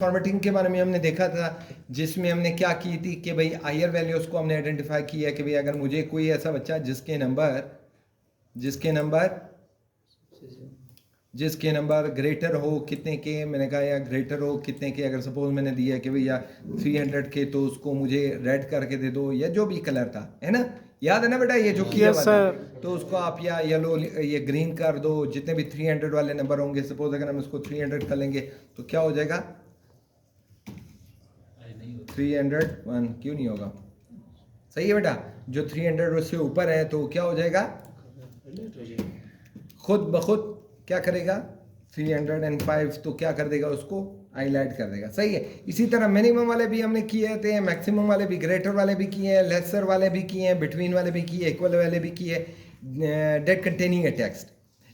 Formatting के बारे में हमने देखा था, जिसमें हमने क्या की थी कि भाई हायर वैल्यूज को हमने आइडेंटिफाई किया कि भाई अगर मुझे कोई ऐसा बच्चा जिसके नंबर ग्रेटर हो कितने के, मैंने कहा या ग्रेटर हो कितने के, अगर सपोज मैंने दिया कि भैया 300 के, तो उसको मुझे रेड करके दे दो या जो भी कलर था, है ना, याद है ना बेटा ये जो किया हुआ था, तो उसको आप या येलो ये ग्रीन कर दो। जितने भी 300 वाले नंबर होंगे, सपोज अगर हम इसको 300 कर लेंगे तो क्या हो जाएगा, 301 क्यों नहीं होगा, सही है बेटा, जो 300 उससे ऊपर है तो क्या हो जाएगा, खुद ब खुद क्या करेगा, 305 तो क्या कर देगा, उसको हाईलाइट कर देगा, सही है। इसी तरह मिनिमम वाले भी हमने किए थे, मैक्सिमम वाले भी, ग्रेटर वाले भी किए हैं, लेसर वाले भी किए हैं, बिटवीन वाले भी किए, इक्वल वाले भी किए, date containing a text,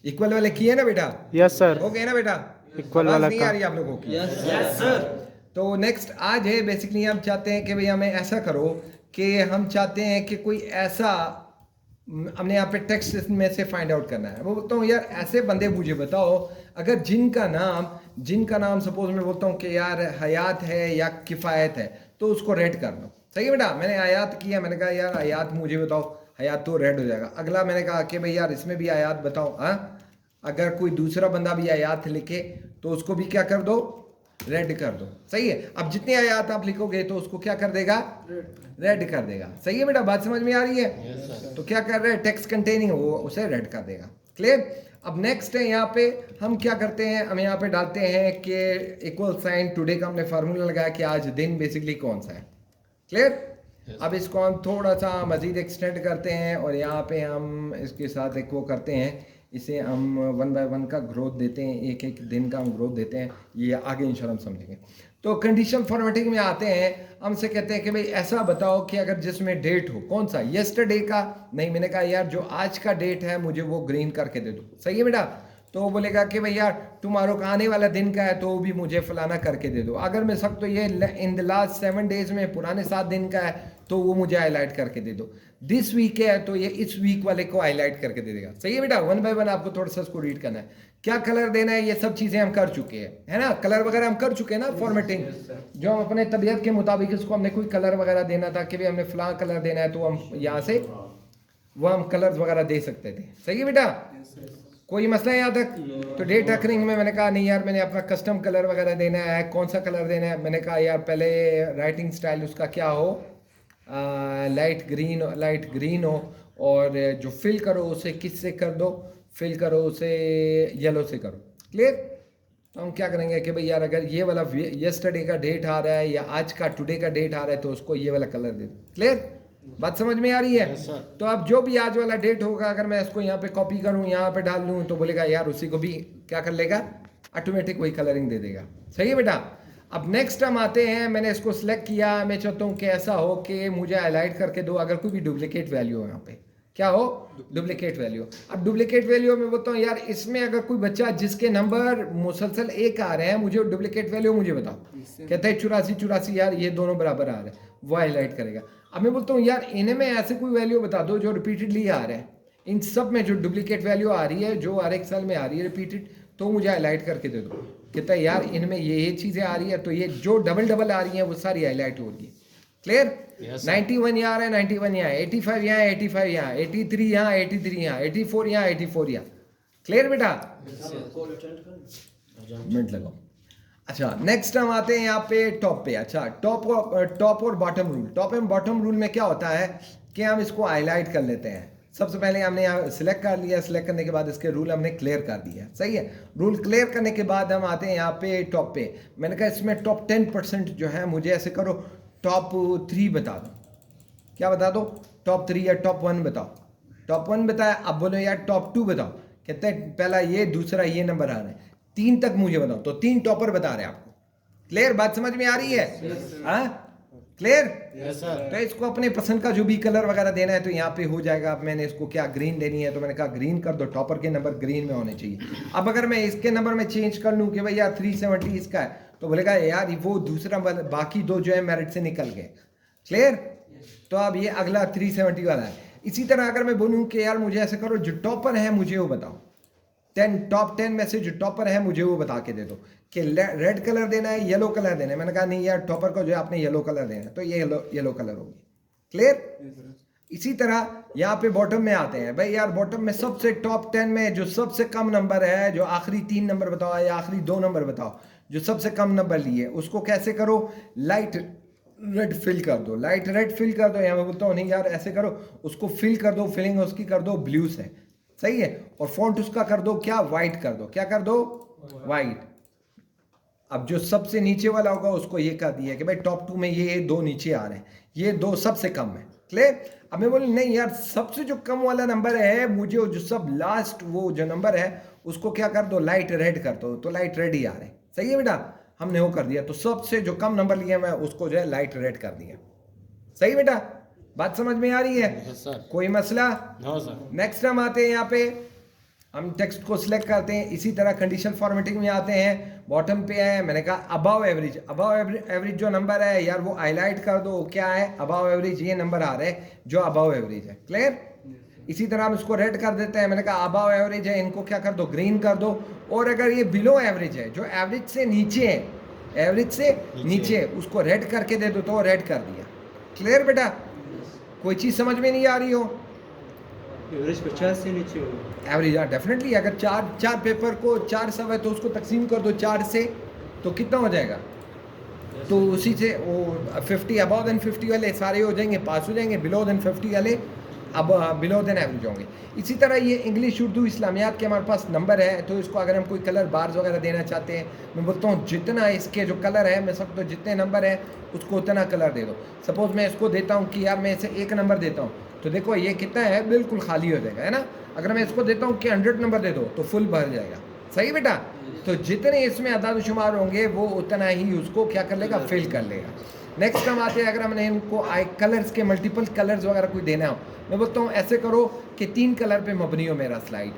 equal वाले किए ना बेटा, यस सर, हो गए ना बेटा, इक्वल वाला नहीं आ रही आप लोगों की, यस सर। तो नेक्स्ट आज है, बेसिकली हम चाहते हैं कि भाई हमें ऐसा करो कि हम चाहते हैं कि कोई ऐसा, हमने यहाँ पे टेक्स्ट में से फाइंड आउट करना है। वो बोलता हूँ यार ऐसे बंदे मुझे बताओ अगर जिनका नाम सपोज मैं बोलता हूँ कि यार हयात है या किफ़ायत है, तो उसको रेड कर दो, सही है बेटा। मैंने आयात किया, मैंने कहा यार आयात मुझे बताओ, हयात तो रेड हो जाएगा। अगला मैंने कहा कि भाई यार इसमें भी आयात बताओ, हाँ, अगर कोई दूसरा बंदा भी आयात लिखे तो उसको भी क्या कर दो, रेड कर दो, सही है। अब जितने आयात आप लिखोगे तो उसको क्या कर देगा, रेड कर देगा, सही है बेटा, बात समझ में आ रही है। तो क्या कर रहे हैं, टेक्स्ट कंटेनिंग, वो उसे रेड कर देगा, क्लियर। अब नेक्स्ट है यहाँ पे हम क्या करते हैं, हम यहाँ पे डालते हैं कि इक्वल साइन टुडे का हमने फार्मूला लगाया कि आज दिन बेसिकली कौन सा है, क्लियर। अब इसको हम थोड़ा सा मजीद एक्सटेंड करते हैं और यहाँ पे हम इसके साथ एक वो करते हैं, इसे हम 1 बाय 1 का ग्रोथ देते हैं, एक एक दिन का हम ग्रोथ देते हैं, ये आगे इंशाल्लाह हम समझेंगे। तो कंडीशन फॉर्मेटिंग में आते हैं, हमसे कहते हैं कि भाई ऐसा बताओ कि अगर जिसमें डेट हो, कौन सा, येस्टरडे का, नहीं मैंने कहा यार जो आज का डेट है मुझे वो ग्रीन करके दे दो, सही है बेटा। तो वो बोलेगा कि भाई यार तुम्हारो का आने वाला दिन का है तो वो भी मुझे फलाना करके दे दो। अगर मैं सब तो ये इन द लास्ट 7 डेज में पुराने 7 दिन का है तो वो मुझे हाईलाइट करके दे दो। दिस वीक है तो ये इस वीक वाले को हाईलाइट करके दे देगा, सही है बेटा। 1 बाय 1 आपको थोड़ा सा इसको रीड करना है, क्या कलर देना है, ये सब चीज़ें हम कर चुके हैं, है ना, कलर वगैरह हम कर चुके हैं ना, फॉर्मेटिंग जो हम अपने तबीयत के मुताबिक इसको हमने कोई कलर वगैरह देना था कि भाई हमने फलां कलर देना है तो हम यहाँ से वो हम कलर्स वगैरह दे सकते थे, सही है बेटा, कोई मसला है यहाँ तक। तो डेट रखने में मैंने कहा नहीं यार मैंने अपना कस्टम कलर वगैरह देना है, कौन सा कलर देना है, मैंने कहा यार पहले राइटिंग स्टाइल उसका क्या हो, लाइट ग्रीन हो, और जो फिल करो उसे किस से कर दो, फिल करो उसे येलो से करो, क्लियर। तो हम क्या करेंगे कि भाई यार अगर ये वाला येस्टरडे का डेट आ रहा है या आज का टुडे का डेट आ रहा है तो उसको ये वाला कलर दे दो, क्लियर, बात समझ में आ रही है। तो अब जो भी आज वाला डेट होगा अगर मैं इसको यहाँ पे कॉपी करूँ, यहाँ पे डाल लूँ, तो बोलेगा यार उसी को भी क्या कर लेगा, ऑटोमेटिक वही कलरिंग दे देगा, सही है बेटा। अब नेक्स्ट हम आते हैं, मैंने इसको सिलेक्ट किया, मैं चाहता हूँ कि ऐसा हो कि मुझे हाईलाइट करके दो अगर कोई भी डुप्लीकेट वैल्यू हो, यहाँ पे क्या हो, डुप्लीकेट वैल्यू। अब डुप्लीकेट वैल्यू में बोलता हूँ यार इसमें अगर कोई बच्चा जिसके नंबर मुसलसल एक आ रहे हैं, मुझे डुप्लीकेट वैल्यू मुझे बताओ, कहता है 84 यार ये दोनों बराबर आ रहे हैं, वो हाईलाइट करेगा। अब मैं बोलता हूँ यार इनमें ऐसे कोई वैल्यू बता दो जो रिपीटेडली आ रहे हैं, इन सब में जो डुप्लीकेट वैल्यू आ रही है जो हर एक साल में आ रही है रिपीटेड, तो मुझे हाईलाइट करके दे दो। कहता है यार इनमें ये चीज़ें आ रही है तो ये जो डबल आ रही हैं वो सारी हाईलाइट हो रही है, क्लियर। 91 यहाँ आ रहा है, 91 यहाँ, 85 यहाँ, 85 यहाँ, 83 यहाँ, 83 यहाँ, 84 यहाँ, 84 यहाँ, क्लियर बेटा, मिनट लगाओ। अच्छा नेक्स्ट हम आते हैं यहाँ पे टॉप पे। अच्छा टॉप और bottom rule, top and bottom rule में क्या होता है कि हम इसको हाईलाइट कर लेते हैं। सबसे पहले हमने यहाँ सिलेक्ट कर लिया, सिलेक्ट करने के बाद इसके रूल हमने क्लियर कर दिया, सही है। रूल क्लियर करने के बाद हम आते हैं यहाँ पे टॉप पे, मैंने कहा इसमें टॉप 10% जो है मुझे ऐसे करो टॉप 3 बता दो, क्या बता दो, टॉप 3 या टॉप 1 बताओ। टॉप 1 बताया, अब बोलो यार टॉप 2 बताओ, कहते हैं पहला ये दूसरा ये नंबर आ रहा है, 3 तक मुझे बताओ, तो 3 टॉपर बता रहे हैं आपको, क्लियर, बात समझ में आ रही है, हाँ क्लियर। तो इसको अपने पसंद का जो भी कलर वगैरह देना है तो यहाँ पे हो जाएगा। अब मैंने इसको क्या ग्रीन देनी है तो मैंने कहा ग्रीन कर दो, टॉपर के नंबर ग्रीन में होने चाहिए। अब अगर मैं इसके नंबर में चेंज कर लूँ कि भाई यार 370 इसका है, तो बोलेगा यार वो दूसरा बाकी 2 जो है मेरिट से निकल गए, क्लियर। तो अब ये अगला 370 वाला है। इसी तरह अगर मैं बोलूँ कि यार मुझे ऐसे करो जो टॉपर है मुझे वो बताओ, 10 टॉप 10 में से जो टॉपर है मुझे वो बता के दे दो कि रेड कलर देना है, येलो कलर देना है। मैंने कहा नहीं यार, टॉपर को जो है आपने येलो कलर देना है, तो ये येलो कलर होगी। क्लियर? इसी तरह यहाँ पे बॉटम में आते हैं भाई यार, बॉटम में सबसे टॉप 10 में जो सबसे कम नंबर है, जो आखिरी 3 नंबर बताओ या आखिरी 2 नंबर बताओ, जो सबसे कम नंबर लिए, उसको कैसे करो? लाइट रेड फिल कर दो, लाइट रेड फिल कर दो। यहाँ मैं बोलता हूँ नहीं यार ऐसे करो, उसको फिल कर दो, फिलिंग उसकी कर दो ब्लू से, सही है। और फॉन्ट उसका कर दो क्या? वाइट कर दो। क्या कर दो? वाइट। अब जो सबसे नीचे वाला होगा उसको ये कर दिया कि भाई टॉप 2 में ये 2 नीचे आ रहे हैं, ये 2 सबसे कम है। क्लियर? अब मैं बोलूँ नहीं यार, सबसे जो कम वाला नंबर है मुझे जो सब लास्ट वो जो नंबर है उसको क्या कर दो? लाइट रेड कर दो, तो लाइट रेड ही आ रहे हैं। सही है बेटा? हमने वो कर दिया, तो सबसे जो कम नंबर लिया मैं उसको जो है लाइट रेड कर दिया। सही बेटा? बात समझ में आ रही है? कोई मसला? नेक्स्ट हम आते हैं यहाँ पे, हम टेक्स्ट को सिलेक्ट करते हैं। इसी तरह कंडीशन फॉर्मेटिंग में आते हैं, बॉटम पे है, मैंने कहा अबव एवरेज। अबव एवरेज जो नंबर है यार वो हाईलाइट कर दो, क्या है? अबव एवरेज ये नंबर आ रहे हैं जो अबव एवरेज है। क्लियर? इसी तरह हम इसको रेड कर देते हैं, मैंने कहा अबव एवरेज है, इनको क्या कर दो? ग्रीन कर दो। और अगर ये बिलो एवरेज है, जो एवरेज से नीचे है, एवरेज से नीचे उसको रेड करके दे दो, तो रेड कर दिया। क्लियर बेटा? कोई चीज़ समझ में नहीं आ रही हो? एवरेज 50 से नीचे होगा। एवरेज, हाँ डेफिनेटली। अगर चार पेपर को 4 सब है तो उसको तकसीम कर दो 4 से, तो कितना हो जाएगा? तो उसी से वो 50 अबव देन 50 वाले सारे हो जाएंगे, पास हो जाएंगे। बिलो देन 50 वाले अब बिलो देन एवरेज होंगे। इसी तरह ये इंग्लिश, उर्दू, इस्लामियात के हमारे पास नंबर है, तो इसको अगर हम कोई कलर बार्स वगैरह देना चाहते हैं, मैं बोलता हूँ जितना इसके जो कलर है, मैं सब तो जितने नंबर है उसको उतना कलर दे दो। सपोज मैं इसको देता हूँ कि यार मैं इसे 1 नंबर देता हूँ, तो देखो ये कितना है, बिल्कुल खाली हो जाएगा, है ना। अगर मैं इसको देता हूँ कि 100 नंबर दे दो, तो फुल भर जाएगा। सही बेटा? तो जितने इसमें अदाद शुमार होंगे वो उतना ही उसको क्या कर लेगा? फिल कर लेगा। नेक्स्ट हम आते हैं, अगर हमने इनको आई कलर्स के मल्टीपल कलर्स वगैरह कोई देना हो, मैं बोलता हूँ ऐसे करो कि 3 कलर पे मबनी हो मेरा स्लाइड।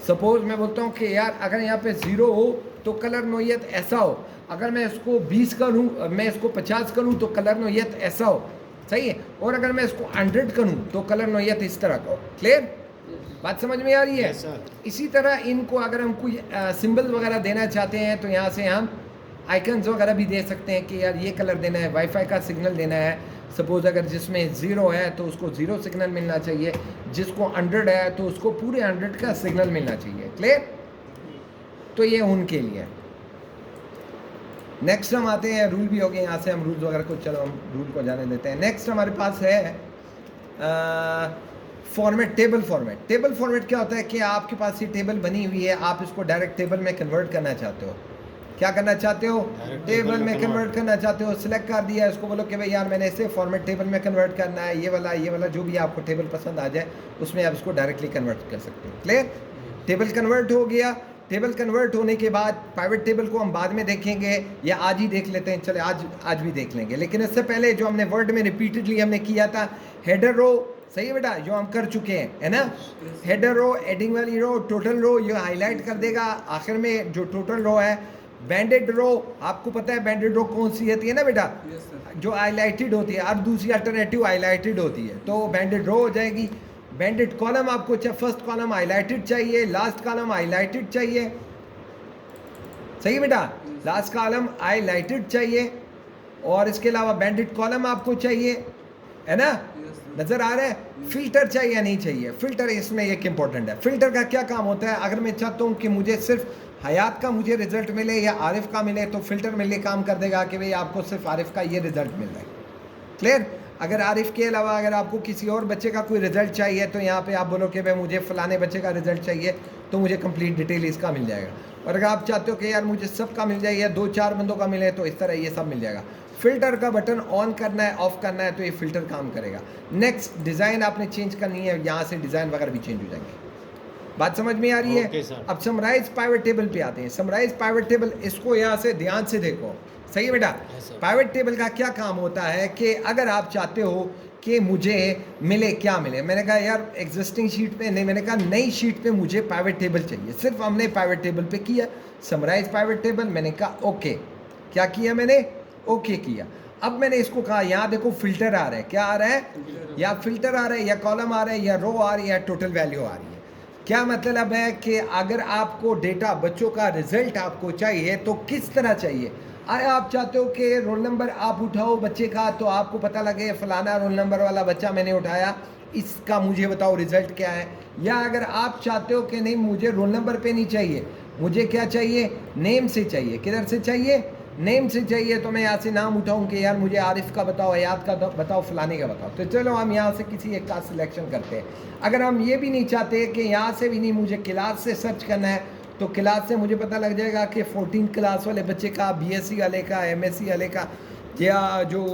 सपोज मैं बोलता हूँ कि यार अगर यहाँ पे 0 हो तो कलर नोयत ऐसा हो, अगर मैं इसको 20 करूँ, मैं इसको 50 करूँ तो कलर नोयत ऐसा हो। सही है? और अगर मैं इसको 100 करूँ तो कलर नोयत इस तरह का हो। क्लियर? बात समझ में आ रही है? इसी तरह इनको अगर हम कोई सिंबल वगैरह देना चाहते हैं तो यहाँ से हम आइकन्स वगैरह भी दे सकते हैं कि यार ये कलर देना है, वाईफाई का सिग्नल देना है। सपोज अगर जिसमें 0 है तो उसको 0 सिग्नल मिलना चाहिए, जिसको 100 है तो उसको पूरे 100 का सिग्नल मिलना चाहिए। क्लियर? तो ये उनके लिए। नेक्स्ट हम आते हैं, रूल भी हो गए, यहाँ से हम रूल्स वगैरह को, चलो हम रूल को जाने देते हैं। नेक्स्ट हमारे पास है format, table format. Table format क्या होता है कि आपके पास ये टेबल बनी हुई है, आप इसको डायरेक्ट टेबल में कन्वर्ट करना चाहते हो। क्या करना चाहते हो? टेबल में कन्वर्ट करना चाहते हो। सिलेक्ट कर दिया, इसको बोलो कि भाई यार मैंने इसे फॉर्मेट टेबल में कन्वर्ट करना है, ये वाला जो भी आपको टेबल पसंद आ जाए उसमें आप इसको डायरेक्टली कन्वर्ट कर सकते हो। क्लियर? टेबल कन्वर्ट हो गया। टेबल कन्वर्ट होने के बाद प्राइवेट टेबल को हम बाद में देखेंगे या आज ही देख लेते हैं, चले आज भी देख लेंगे। लेकिन इससे पहले जो हमने वर्ड में रिपीटेडली हमने किया था, हेडर रो, सही है बेटा, जो हम कर चुके हैं, है ना। हेडर रो, एडिंग वाली रो, टोटल रो, ये हाईलाइट कर देगा आखिर में जो टोटल रो है। बैंडेड रो, आपको पता है बैंडेड रो कौन सी होती है ना बेटा? जो हाईलाइटेड होती है, और दूसरी अल्टरनेटिव हाईलाइटेड होती है, तो बैंडेड रो हो जाएगी। बैंडेड कॉलम, आपको फर्स्ट कॉलम हाईलाइटेड चाहिए, लास्ट कॉलम हाईलाइटेड चाहिए। सही बेटा? लास्ट कॉलम हाईलाइटेड चाहिए, और इसके अलावा बैंडेड कॉलम आपको चाहिए, है ना। नजर आ रहा है? फिल्टर चाहिए या नहीं चाहिए? फिल्टर इसमें एक इंपॉर्टेंट है। फिल्टर का क्या काम होता है? अगर मैं चाहता हूँ कि मुझे सिर्फ हयात का मुझे रिजल्ट मिले या आरिफ का मिले, तो फिल्टर मेरे लिए काम कर देगा कि भाई आपको सिर्फ आरिफ का ये रिजल्ट मिल रहा है। क्लियर? अगर आरिफ के अलावा अगर आपको किसी और बच्चे का कोई रिजल्ट चाहिए, तो यहाँ पे आप बोलो कि भाई मुझे फलाने बच्चे का रिजल्ट चाहिए, तो मुझे कंप्लीट डिटेल इसका मिल जाएगा। और अगर आप चाहते हो कि यार मुझे सबका मिल जाए या 2-4 बंदों का मिले, तो इस तरह ये सब मिल जाएगा। फिल्टर का बटन ऑन करना है, ऑफ करना है, तो ये फिल्टर काम करेगा। नेक्स्ट, डिज़ाइन आपने चेंज करनी है, यहाँ से डिज़ाइन वगैरह भी चेंज हो जाएंगे। बात समझ में आ रही है? अब समराइज प्राइवेट टेबल पे आते हैं। समराइज प्राइवेट टेबल, इसको यहाँ से ध्यान से देखो। सही है बेटा? प्राइवेट टेबल का क्या काम होता है कि अगर आप चाहते हो कि मुझे मिले, क्या मिले, मैंने कहा यार एग्जिस्टिंग शीट पे नहीं, मैंने कहा नई शीट पे मुझे प्राइवेट टेबल चाहिए। सिर्फ हमने प्राइवेट टेबल पे किया समराइज प्राइवेट टेबल, मैंने कहा ओके। क्या किया मैंने? ओके किया। अब मैंने इसको कहा यहाँ देखो फिल्टर आ रहा है, क्या आ रहा है? या फिल्टर आ रहा है, या कॉलम आ रहा है, या रो आ रही है, या टोटल वैल्यू आ रही है। क्या मतलब है कि अगर आपको डेटा बच्चों का रिजल्ट आपको चाहिए तो किस तरह चाहिए? आया आप चाहते हो कि रोल नंबर आप उठाओ बच्चे का तो आपको पता लगे फलाना रोल नंबर वाला बच्चा मैंने उठाया, इसका मुझे बताओ रिजल्ट क्या है? या अगर आप चाहते हो कि नहीं मुझे रोल नंबर पे नहीं चाहिए, मुझे क्या चाहिए, नेम से चाहिए। किधर से चाहिए? नेम से चाहिए। तो मैं यहाँ से नाम उठाऊँ कि यार मुझे आरिफ का बताओ, हयात का बताओ, फलाने का बताओ। तो चलो हम यहाँ से किसी एक का सिलेक्शन करते हैं। अगर हम ये भी नहीं चाहते कि यहाँ से भी नहीं, मुझे क्लास से सर्च करना है, तो क्लास से मुझे पता लग जाएगा कि 14 क्लास वाले बच्चे का, बीएससी वाले का, एमएससी वाले का, या जो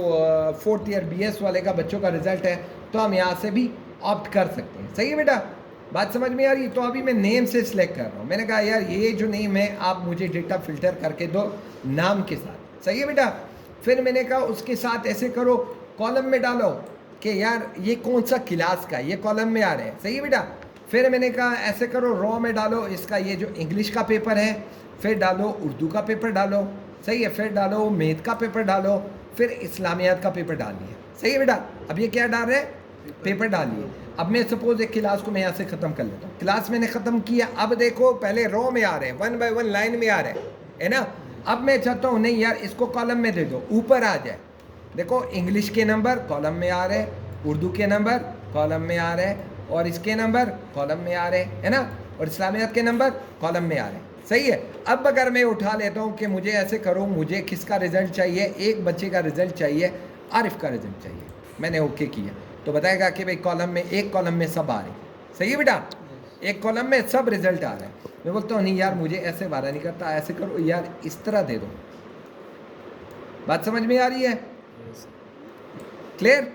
4th ईयर बीएस वाले का बच्चों का रिजल्ट है, तो हम यहाँ से भी ऑप्ट कर सकते हैं। सही है बेटा? बात समझ में आ रही? तो अभी मैं नेम से सिलेक्ट कर रहा हूँ। मैंने कहा यार ये जो नेम है आप मुझे डेटा फिल्टर करके दो नाम के साथ। सही है बेटा? फिर मैंने कहा उसके साथ ऐसे करो, कॉलम में डालो कि यार ये कौन सा क्लास का, ये कॉलम में आ रहे हैं। सही है बेटा? फिर मैंने कहा ऐसे करो, रॉ में डालो इसका ये जो इंग्लिश का पेपर है, फिर डालो उर्दू का पेपर डालो। सही है? फिर डालो मैथ का पेपर डालो, फिर इस्लामियात का पेपर डालिए। सही है बेटा? अब ये क्या डाल रहे हैं? पेपर डालिए। अब मैं सपोज एक क्लास को मैं यहाँ से ख़त्म कर लेता हूँ। क्लास मैंने ख़त्म किया। अब देखो पहले रो में आ रहे हैं, 1 बाय 1 लाइन में आ रहे हैं, है ना? अब मैं चाहता हूँ नहीं यार इसको कॉलम में दे दो, ऊपर आ जाए। देखो इंग्लिश के नंबर कॉलम में आ रहे हैं, उर्दू के नंबर कॉलम में आ रहे हैं, और इसके नंबर कॉलम में आ रहे हैं, है ना? और इस्लामियात के नंबर कॉलम में आ रहे हैं। सही है? अब अगर मैं उठा लेता हूँ कि मुझे ऐसे करो, मुझे किसका रिजल्ट चाहिए, एक बच्चे का रिजल्ट चाहिए, आरिफ का रिजल्ट चाहिए। मैंने ओके किया तो बताएगा कि भाई कॉलम में, एक कॉलम में सब आ रहे हैं। सही है बेटा? एक कॉलम में सब रिजल्ट आ रहे हैं। मैं बोलता हूँ नहीं यार मुझे ऐसे वारा नहीं करता, ऐसे करो यार इस तरह दे दो। बात समझ में आ रही है? क्लियर?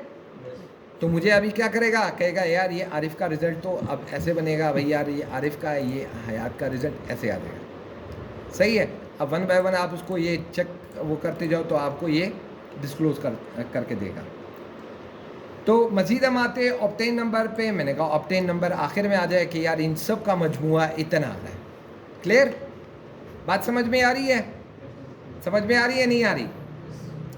तो मुझे अभी क्या करेगा, कहेगा यार ये आरिफ का रिजल्ट तो अब ऐसे बनेगा, भाई यार ये आरिफ का है, ये हयात का रिजल्ट ऐसे आ जाएगा। सही है? अब 1 बाय 1 आप उसको ये चेक वो करते जाओ तो आपको ये डिस्क्लोज करके देगा। तो मज़ीद हम आते ऑब्टेन नंबर पे। मैंने कहा ऑब्टेन नंबर आखिर में आ जाए कि यार इन सब का मजमुआ इतना आ रहा है। क्लियर? बात समझ में आ रही है? समझ में आ रही है नहीं आ रही?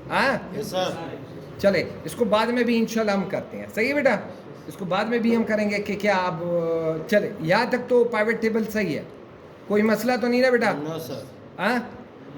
हाँ यस सर। चले इसको बाद में भी इंशाल्लाह हम करते हैं। सही है बेटा? इसको बाद में भी हम करेंगे कि क्या आप चले यहाँ तक तो पाइवेट टेबल सही है, कोई मसला तो नहीं ना बेटा? No sir. हाँ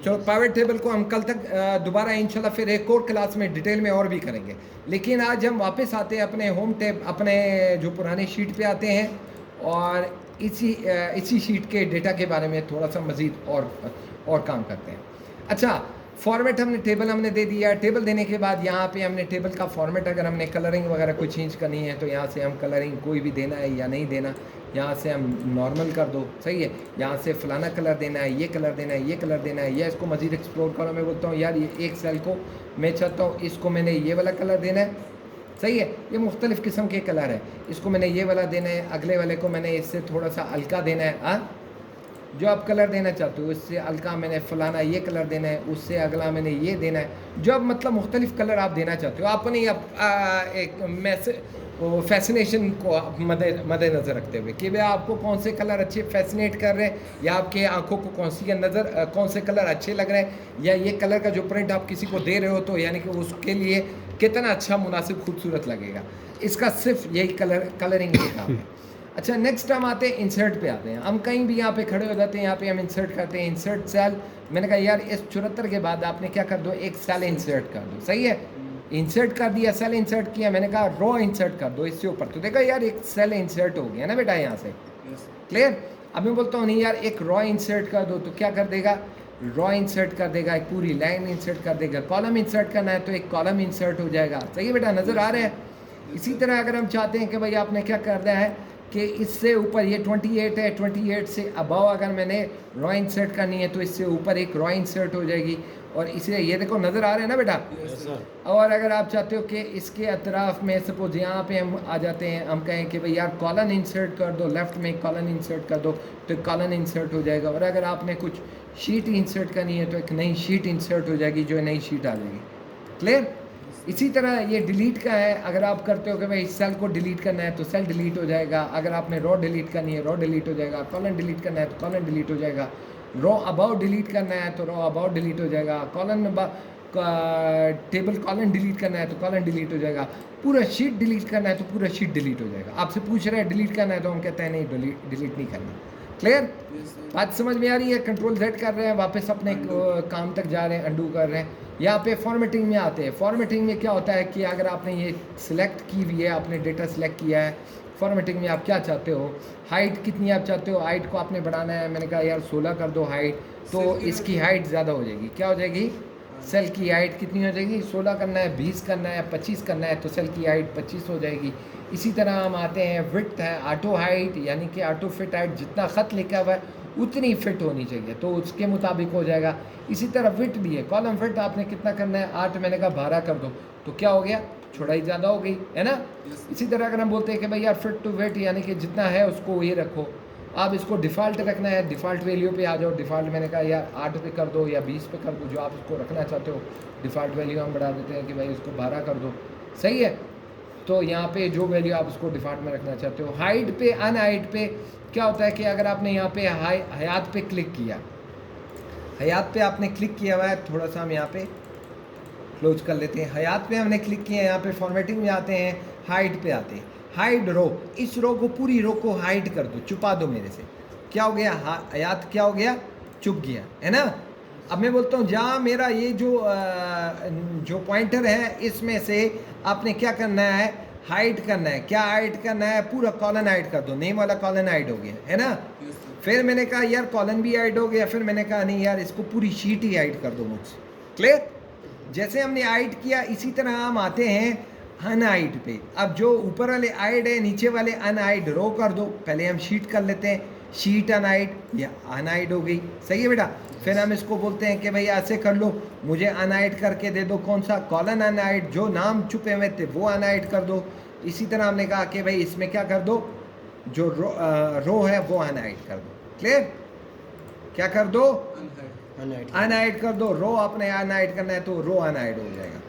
चलो पाइवेट टेबल को हम कल तक दोबारा इंशाल्लाह फिर एक और क्लास में डिटेल में और भी करेंगे। लेकिन आज हम वापस आते हैं अपने होम टेब, अपने जो पुराने शीट पे आते हैं, और इसी शीट के डेटा के बारे में थोड़ा सा मज़ीद और काम करते हैं। अच्छा, फॉर्मेट हमने टेबल हमने दे दिया। टेबल देने के बाद यहाँ पे हमने टेबल का फॉर्मेट, अगर हमने कलरिंग वगैरह कोई चेंज करनी है तो यहाँ से हम कलरिंग कोई भी देना है या नहीं देना, यहाँ से हम नॉर्मल कर दो। सही है? यहाँ से फलाना कलर देना है, ये कलर देना है, ये कलर देना है, या इसको मज़ीद एक्सप्लोर करो। मैं बोलता हूँ यार ये एक सेल को मैं चाहता हूँ इसको मैंने ये वाला कलर देना है। सही है? ये मुख्तलिफ़ किस्म के कलर है, इसको मैंने ये वाला देना है, अगले वाले को मैंने इससे थोड़ा सा हल्का देना है। हाँ जो आप कलर देना चाहते हो इससे हल्का मैंने फलाना ये कलर देना है, उससे अगला मैंने ये देना है। जो आप मतलब मुख्तलिफ़ कलर आप देना चाहते हो, अपनी एक फैसिनेशन को मद्देनज़र रखते हुए कि भाई आपको कौन से कलर अच्छे फैसिनेट कर रहे हैं, या आपके आंखों को कौन से कलर अच्छे लग रहे हैं, या ये कलर का जो प्रिंट आप किसी को दे रहे हो तो यानी कि उसके लिए कितना अच्छा मुनासिब खूबसूरत लगेगा। इसका सिर्फ यही कलरिंग का काम है। अच्छा, नेक्स्ट हम आते हैं इंसर्ट पे आते हैं। हम कहीं भी यहाँ पे खड़े हो जाते हैं, यहाँ पे हम इंसर्ट करते हैं, इंसर्ट सेल। मैंने कहा यार इस 74 के बाद आपने क्या कर दो, एक सेल इंसर्ट कर दो। सही है? इंसर्ट कर दिया, सेल इंसर्ट किया। मैंने कहा रॉ इंसर्ट कर दो इससे ऊपर, तो देखा यार एक सेल इंसर्ट हो गया ना बेटा यहाँ से। क्लियर? अब मैं बोलता हूँ नहीं यार एक रॉ इंसर्ट कर दो, तो क्या कर देगा, रॉ इंसर्ट कर देगा, एक पूरी लाइन इंसर्ट कर देगा। कॉलम इंसर्ट करना है तो एक कॉलम इंसर्ट हो जाएगा। सही है बेटा? नज़र आ रहा है? इसी तरह अगर हम चाहते हैं कि भाई आपने क्या करना है कि इससे ऊपर ये 28 है, 28 से अबव अगर मैंने रॉ इंसर्ट करनी है तो इससे ऊपर एक रॉ इंसर्ट हो जाएगी। और इसलिए ये देखो नज़र आ रहे हैं ना बेटा? Yes sir. और अगर आप चाहते हो कि इसके अतराफ़ में सपोज यहाँ पे हम आ जाते हैं, हम कहें कि भाई यार कॉलन इंसर्ट कर दो, लेफ़्ट में कॉलन इंसर्ट कर दो, तो कॉलन इंसर्ट हो जाएगा। और अगर आपने कुछ शीट इंसर्ट करनी है तो एक नई शीट इंसर्ट हो जाएगी, जो नई शीट आ जाएगी। क्लियर? इसी तरह ये डिलीट का है, अगर आप करते हो कि भाई सेल को डिलीट करना है तो सेल डिलीट हो जाएगा। अगर आपने रॉ डिलीट करनी है रॉ डिलीट हो जाएगा। कॉलन डिलीट करना है तो कॉलन डिलीट हो जाएगा। रॉ अबाउट डिलीट करना है तो रॉ अबाउट डिलीट हो जाएगा। टेबल कॉलम डिलीट करना है तो कॉलम डिलीट हो जाएगा, पूरा शीट डिलीट करना है तो पूरा शीट डिलीट हो जाएगा। आपसे पूछ रहे हैं डिलीट करना है तो हम कहते हैं नहीं डिलीट नहीं करना। क्लियर? बात समझ में आ रही है? कंट्रोल Z कर रहे हैं, वापस अपने काम तक जा रहे हैं, अंडू कर रहे हैं। यहाँ पे फॉर्मेटिंग में आते हैं। फॉर्मेटिंग में क्या होता है कि अगर आपने ये सिलेक्ट की हुई है, आपने डेटा सिलेक्ट किया है, फॉर्मेटिंग में आप क्या चाहते हो, हाइट कितनी आप चाहते हो, हाइट को आपने बढ़ाना है। मैंने कहा यार 16 कर दो हाइट, तो इसकी हाइट ज़्यादा हो जाएगी। क्या हो जाएगी? सेल की हाइट कितनी हो जाएगी? 16 करना है, 20 करना है, 25 करना है, तो सेल की हाइट 25 हो जाएगी। इसी तरह हम आते हैं विड्थ है, ऑटो हाइट, यानी कि ऑटो फिट हाइट, जितना ख़त लिखा हुआ है उतनी फिट होनी चाहिए, तो उसके मुताबिक हो जाएगा। इसी तरह फिट भी है, कॉलम फिट आपने कितना करना है, 8, मैंने कहा 12 कर दो, तो क्या हो गया? चौड़ाई ज़्यादा हो गई, है ना। इसी तरह अगर हम बोलते हैं कि भाई यार फिट टू वेट, यानी कि जितना है उसको ये रखो, आप इसको डिफ़ॉल्ट रखना है, डिफ़ॉल्ट वैल्यू पे आ जाओ। डिफ़ॉल्ट मैंने कहा यार 8 पे कर दो या 20 पे कर दो, जो आप इसको रखना चाहते हो। डिफ़ॉल्ट वैल्यू हम बढ़ा देते हैं कि भाई इसको 12 कर दो, सही है। तो यहाँ पे जो वैल्यू आप इसको डिफ़ॉल्ट में रखना चाहते हो। हाइट पे, अन हाइट पे क्या होता है कि अगर आपने यहाँ पे हयात पे क्लिक किया, हयात पे आपने क्लिक किया हुआ है, थोड़ा सा हम यहाँ पे क्लोज कर लेते हैं। हयात पे हमने क्लिक किया है, यहाँ पे फॉर्मेटिंग में आते हैं, हाइट पे आते हैं। हाइड रो, इस रो को, पूरी रो को हाइड कर दो, छुपा दो मेरे से। क्या हो गया? हयात क्या हो गया? चुप गया, है ना। अब मैं बोलता हूँ जहाँ मेरा ये जो पॉइंटर है, इसमें से आपने क्या करना है? हाइड करना है। क्या हाइड करना है? पूरा कॉलन हाइड कर दो, नेम वाला कॉलन हाइड हो गया, है ना। फिर मैंने कहा यार कॉलन भी हाइड हो गया, फिर मैंने कहा नहीं यार इसको पूरी शीट ही हाइड कर दो मुझसे। क्लियर? जैसे हमने हाइड किया, इसी तरह हम आते हैं अनहाइड पे। अब जो ऊपर वाले हाइड है, नीचे वाले अनहाइड रो कर दो। पहले हम शीट कर लेते हैं, शीट अनहाइड या अनहाइड हो गई, सही है बेटा। फिर हम इसको बोलते हैं कि भाई ऐसे कर लो, मुझे अनहाइड करके दे दो, कौन सा? कॉलन अनहाइड, जो नाम छुपे हुए थे वो अनहाइड कर दो। इसी तरह हमने कहा कि भाई इसमें क्या कर दो, जो रो है वो अनहाइड कर दो। क्लियर? क्या कर दो? अनहाइड कर दो। रो आपने अनहाइड करना है तो रो अनहाइड हो जाएगा।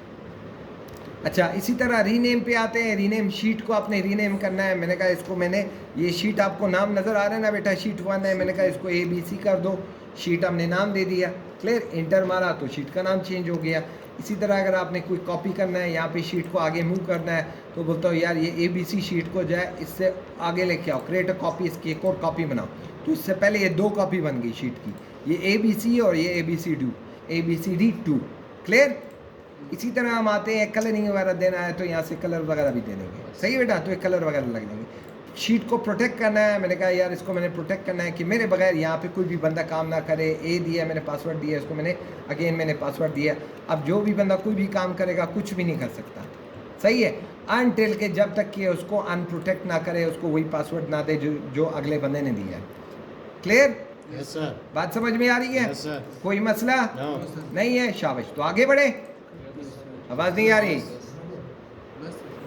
अच्छा, इसी तरह रीनेम पे आते हैं। रीनेम, शीट को आपने रीनेम करना है। मैंने कहा इसको, मैंने ये शीट आपको नाम नज़र आ रहा है ना बेटा, शीट 1 है, मैंने कहा इसको ABC कर दो, शीट हमने नाम दे दिया। क्लियर? इंटर मारा तो शीट का नाम चेंज हो गया। इसी तरह अगर आपने कोई कॉपी करना है, यहाँ पे शीट को आगे मूव करना है, तो बोलता हूँ यार ये ABC शीट को जाए इससे आगे लेके आओ, क्रिएट अ कॉपी, इसकी एक और कॉपी बनाओ। तो इससे पहले ये 2 कॉपी बन गई शीट की, ये ABC और ये ABCD2। क्लियर? इसी तरह हम आते हैं, कलरिंग वगैरह देना है तो यहाँ से कलर वगैरह भी दे देंगे, सही है बेटा। तो एक कलर वगैरह लग जाएंगे। शीट को प्रोटेक्ट करना है, मैंने कहा यार इसको मैंने प्रोटेक्ट करना है कि मेरे बगैर यहाँ पे कोई भी बंदा काम ना करे। ए दिया मैंने, पासवर्ड दिया, इसको मैंने पासवर्ड दिया। अब जो भी बंदा कोई भी काम करेगा कुछ भी नहीं कर सकता, सही है, अनटिल के जब तक कि उसको अनप्रोटेक्ट ना करे, उसको वही पासवर्ड ना दे जो अगले बंदे ने दिया है। क्लियर? Yes sir. बात समझ में आ रही है? Yes sir. कोई मसला नो। नहीं है? शाबाश। तो आगे बढ़े, आवाज़ नहीं आ रही?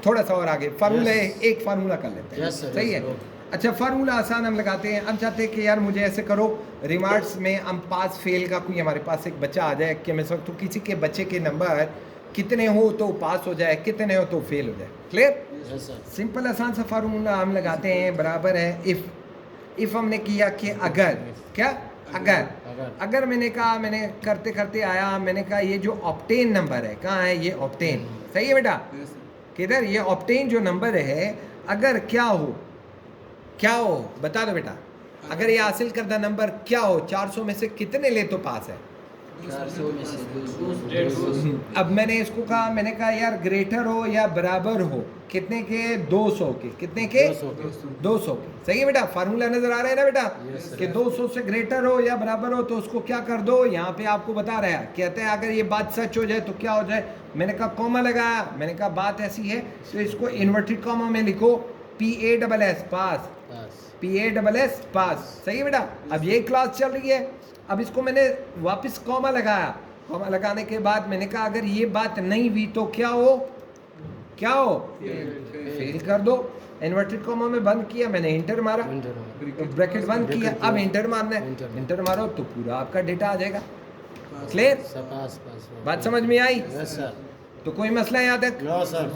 थोड़ा सा और आगे फार्मूला, एक फार्मूला कर लेते हैं, Yes, sir, सही yes, है। sir. अच्छा, फार्मूला आसान हम लगाते हैं। हम चाहते हैं कि यार मुझे ऐसे करो, रिमार्क्स में हम पास फेल का कोई हमारे पास एक बच्चा आ जाए कि मैं सब, तो किसी के बच्चे के नंबर कितने हो तो पास हो जाए, कितने हो तो फेल हो जाए। क्लियर? Yes sir. सिंपल आसान सा फार्मूला हम लगाते हैं, बराबर है इफ़ हमने किया कि अगर, क्या? अगर मैंने कहा, मैंने करते करते आया, मैंने कहा ये जो ऑप्टेन नंबर है, कहाँ है ये ऑप्टेन, सही है बेटा। किधर? ये ऑप्टेन जो नंबर है, अगर क्या हो बता दो बेटा। अगर ये हासिल करदा नंबर क्या हो, 400 में से कितने ले तो पास है? 400 में से 200। अब मैंने इसको कहा, मैंने कहा यार ग्रेटर हो या बराबर हो, कितने के? 200 के। कितने के? 200 के। सही है बेटा। फार्मूला नजर आ रहा है ना बेटा? कि 200 से ग्रेटर हो या बराबर हो तो उसको क्या कर दो, यहाँ पे आपको बता रहा है, कहते हैं अगर ये बात सच हो जाए तो क्या हो जाए। मैंने कहा कॉमा लगाया, मैंने कहा बात ऐसी है तो इसको इन्वर्टेड कॉमा में लिखो, PASS पास, PASS पास, सही है बेटा। अब ये क्लास चल रही है, अब इसको मैंने वापस कॉमा लगाया, कॉमा लगाने के बाद मैंने कहा अगर ये बात नहीं हुई तो क्या हो, फेल कर दो। इन्वर्टेड कॉमा में बंद किया, मैंने इंटर मारा, ब्रैकेट बंद किया, अब इंटर मारना है, इंटर मारो तो पूरा आपका डेटा आ जाएगा। क्लियर? बात समझ में आई? Yes sir. तो कोई मसला है यहाँ तक? No sir.